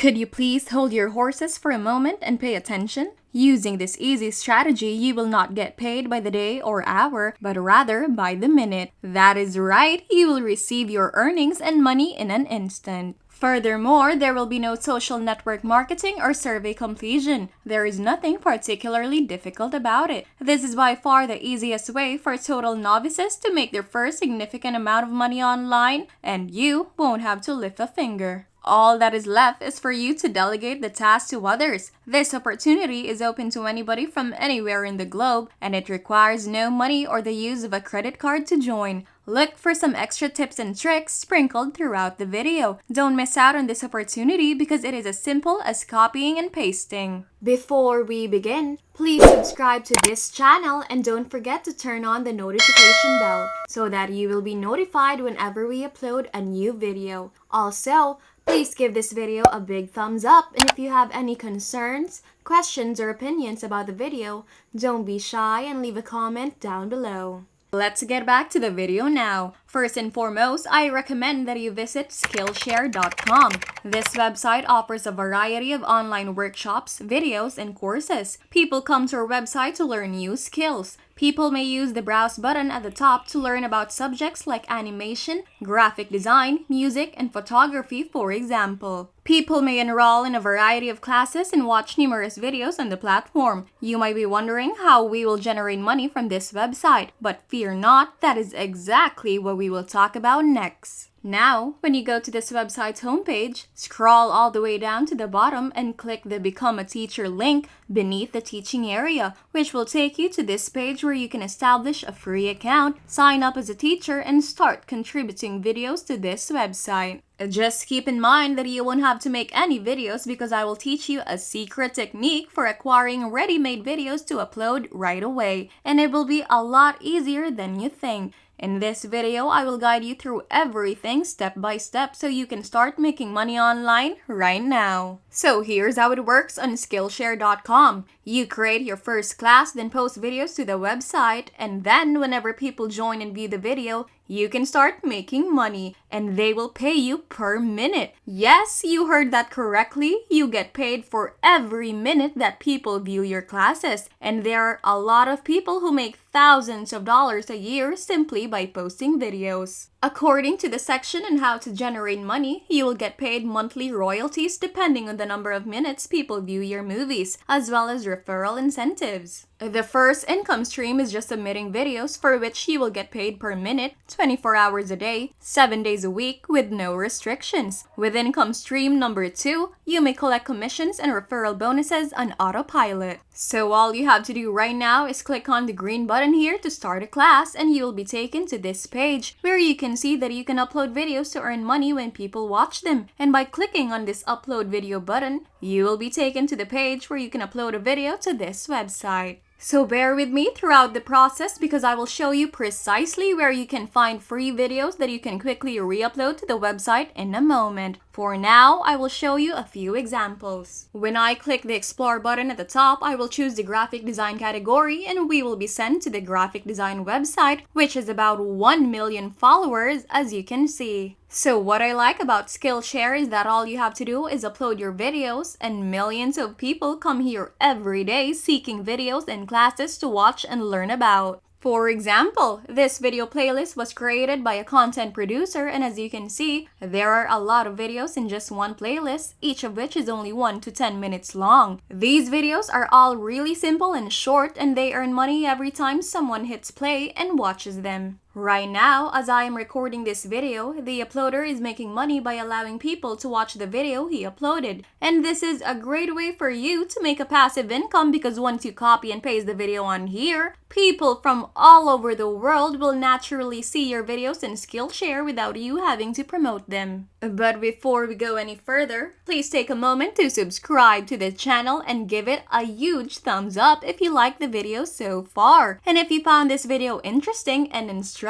Could you please hold your horses for a moment and pay attention? Using this easy strategy, you will not get paid by the day or hour, but rather by the minute. That is right, you will receive your earnings and money in an instant. Furthermore, there will be no social network marketing or survey completion. There is nothing particularly difficult about it. This is by far the easiest way for total novices to make their first significant amount of money online, and you won't have to lift a finger. All that is left is for you to delegate the task to others. This opportunity is open to anybody from anywhere in the globe, and it requires no money or the use of a credit card to join. Look for some extra tips and tricks sprinkled throughout the video. Don't miss out on this opportunity because it is as simple as copying and pasting. Before we begin, please subscribe to this channel and don't forget to turn on the notification bell so that you will be notified whenever we upload a new video. Also, please give this video a big thumbs up, and if you have any concerns, questions, or opinions about the video, don't be shy and leave a comment down below. Let's get back to the video now. First and foremost, I recommend that you visit Skillshare.com. This website offers a variety of online workshops, videos, and courses. People come to our website to learn new skills. People may use the browse button at the top to learn about subjects like animation, graphic design, music, and photography, for example. People may enroll in a variety of classes and watch numerous videos on the platform. You might be wondering how we will generate money from this website, but fear not, that is exactly what we will talk about next. Now, when you go to this website's homepage, scroll all the way down to the bottom and click the Become a Teacher link beneath the teaching area, which will take you to this page where you can establish a free account, sign up as a teacher, and start contributing videos to this website. Just keep in mind that you won't have to make any videos because I will teach you a secret technique for acquiring ready-made videos to upload right away, and it will be a lot easier than you think. In this video, I will guide you through everything step by step so you can start making money online right now. So here's how it works on Skillshare.com. You create your first class, then post videos to the website, and then whenever people join and view the video, you can start making money, and they will pay you per minute. Yes, you heard that correctly. You get paid for every minute that people view your classes, and there are a lot of people who make thousands of dollars a year simply by posting videos. According to the section on how to generate money, you will get paid monthly royalties depending on the number of minutes people view your movies, as well as referral incentives. The first income stream is just submitting videos for which you will get paid per minute, 24 hours a day, 7 days a week with no restrictions. With income stream number 2, you may collect commissions and referral bonuses on autopilot. So all you have to do right now is click on the green button here to start a class, and you will be taken to this page where you can see that you can upload videos to earn money when people watch them. And by clicking on this upload video button, you will be taken to the page where you can upload a video to this website. So bear with me throughout the process because I will show you precisely where you can find free videos that you can quickly re-upload to the website in a moment. For now, I will show you a few examples. When I click the Explore button at the top, I will choose the graphic design category and we will be sent to the graphic design website, which has about 1 million followers, as you can see. So what I like about Skillshare is that all you have to do is upload your videos, and millions of people come here every day seeking videos and classes to watch and learn about. For example, this video playlist was created by a content producer, and as you can see, there are a lot of videos in just one playlist, each of which is only 1 to 10 minutes long. These videos are all really simple and short, and they earn money every time someone hits play and watches them. Right now, as I am recording this video, the uploader is making money by allowing people to watch the video he uploaded. And this is a great way for you to make a passive income because once you copy and paste the video on here, people from all over the world will naturally see your videos in Skillshare without you having to promote them. But before we go any further, please take a moment to subscribe to the channel and give it a huge thumbs up if you like the video so far. And if you found this video interesting and instructive,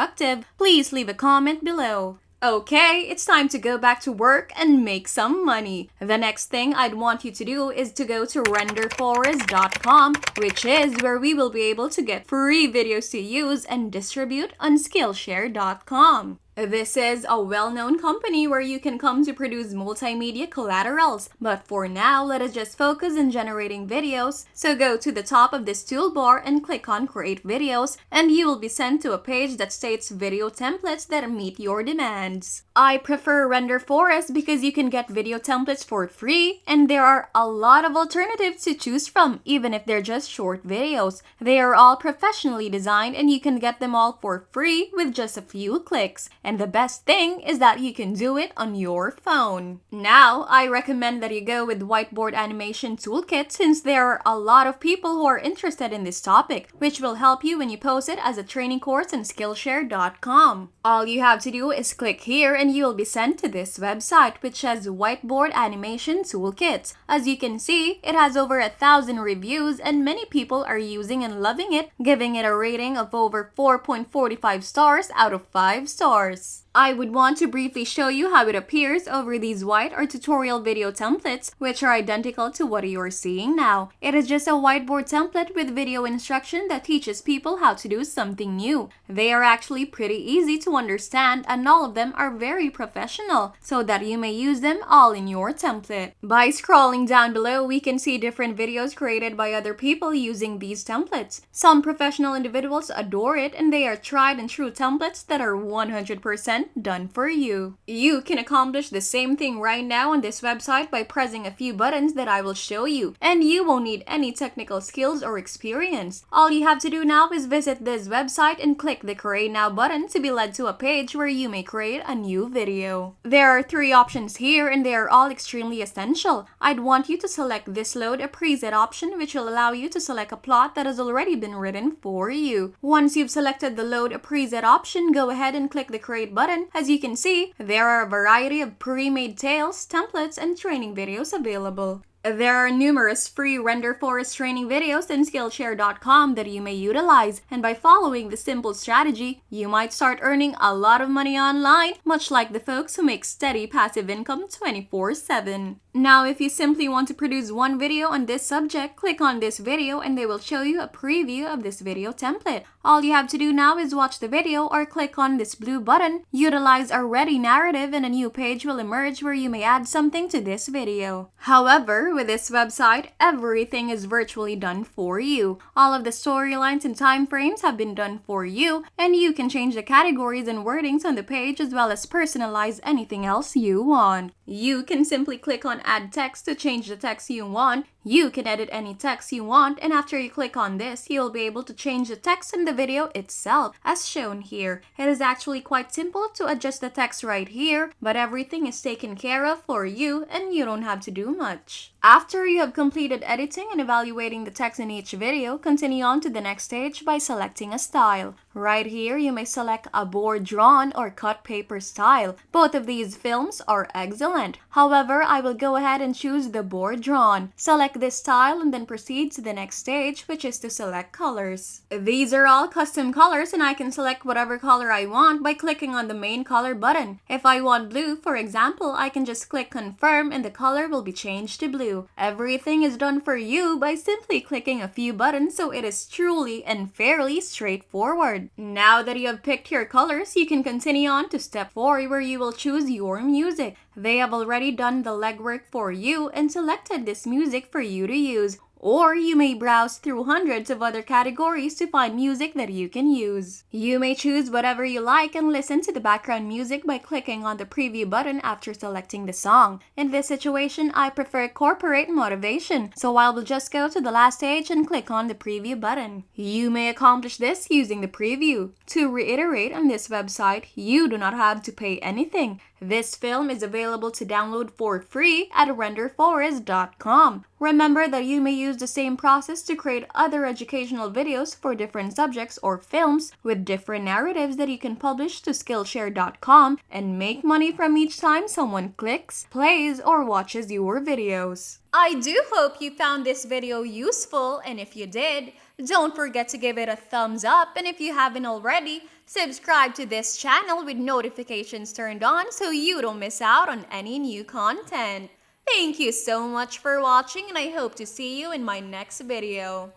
please leave a comment below. Okay, it's time to go back to work and make some money. The next thing I'd want you to do is to go to renderforest.com, which is where we will be able to get free videos to use and distribute on Skillshare.com. This is a well-known company where you can come to produce multimedia collaterals, but for now, let us just focus on generating videos. So go to the top of this toolbar and click on Create Videos, and you will be sent to a page that states video templates that meet your demands. I prefer Render Forest because you can get video templates for free, and there are a lot of alternatives to choose from, even if they're just short videos. They are all professionally designed, and you can get them all for free with just a few clicks. And the best thing is that you can do it on your phone. Now, I recommend that you go with Whiteboard Animation Toolkit since there are a lot of people who are interested in this topic, which will help you when you post it as a training course on Skillshare.com. All you have to do is click here and you will be sent to this website which says Whiteboard Animation Toolkit. As you can see, it has over 1,000 reviews and many people are using and loving it, giving it a rating of over 4.45 stars out of 5 stars. I would want to briefly show you how it appears over these white or tutorial video templates, which are identical to what you are seeing now. It is just a whiteboard template with video instruction that teaches people how to do something new. They are actually pretty easy to understand and all of them are very professional, so that you may use them all in your template. By scrolling down below, we can see different videos created by other people using these templates. Some professional individuals adore it and they are tried and true templates that are 100% done for you. You can accomplish the same thing right now on this website by pressing a few buttons that I will show you, and you won't need any technical skills or experience. All you have to do now is visit this website and click the Create Now button to be led to a page where you may create a new video. There are 3 options here and they are all extremely essential. I'd want you to select this Load a Preset option, which will allow you to select a plot that has already been written for you. Once you've selected the Load a Preset option, go ahead and click the Create button. As you can see, there are a variety of pre-made tales, templates, and training videos available. There are numerous free Render Forest training videos in Skillshare.com that you may utilize, and by following the simple strategy, you might start earning a lot of money online, much like the folks who make steady passive income 24/7. Now, if you simply want to produce one video on this subject, click on this video and they will show you a preview of this video template. All you have to do now is watch the video or click on this blue button, utilize a ready narrative, and a new page will emerge where you may add something to this video. However, with this website, everything is virtually done for you. All of the storylines and time frames have been done for you, and you can change the categories and wordings on the page as well as personalize anything else you want. You can simply click on Add Text to change the text you want. You can edit any text you want, and after you click on this, you'll be able to change the text in the video itself, as shown here. It is actually quite simple to adjust the text right here, but everything is taken care of for you and you don't have to do much. After you have completed editing and evaluating the text in each video, continue on to the next stage by selecting a style. Right here, you may select a board drawn or cut paper style. Both of these films are excellent. However, I will go ahead and choose the board drawn. Select this style and then proceed to the next stage, which is to select colors. These are all custom colors and I can select whatever color I want by clicking on the main color button. If I want blue, for example, I can just click confirm and the color will be changed to blue. Everything is done for you by simply clicking a few buttons, so it is truly and fairly straightforward. Now that you have picked your colors, you can continue on to step 4 where you will choose your music. They have already done the legwork for you and selected this music for you to use. Or you may browse through hundreds of other categories to find music that you can use. You may choose whatever you like and listen to the background music by clicking on the preview button after selecting the song. In this situation, I prefer corporate motivation, so I will just go to the last stage and click on the preview button. You may accomplish this using the preview. To reiterate, on this website, you do not have to pay anything. This film is available to download for free at renderforest.com. Remember that you may use the same process to create other educational videos for different subjects or films with different narratives that you can publish to Skillshare.com and make money from each time someone clicks, plays, or watches your videos. I do hope you found this video useful, and if you did, don't forget to give it a thumbs up, and if you haven't already, subscribe to this channel with notifications turned on so you don't miss out on any new content. Thank you so much for watching, and I hope to see you in my next video.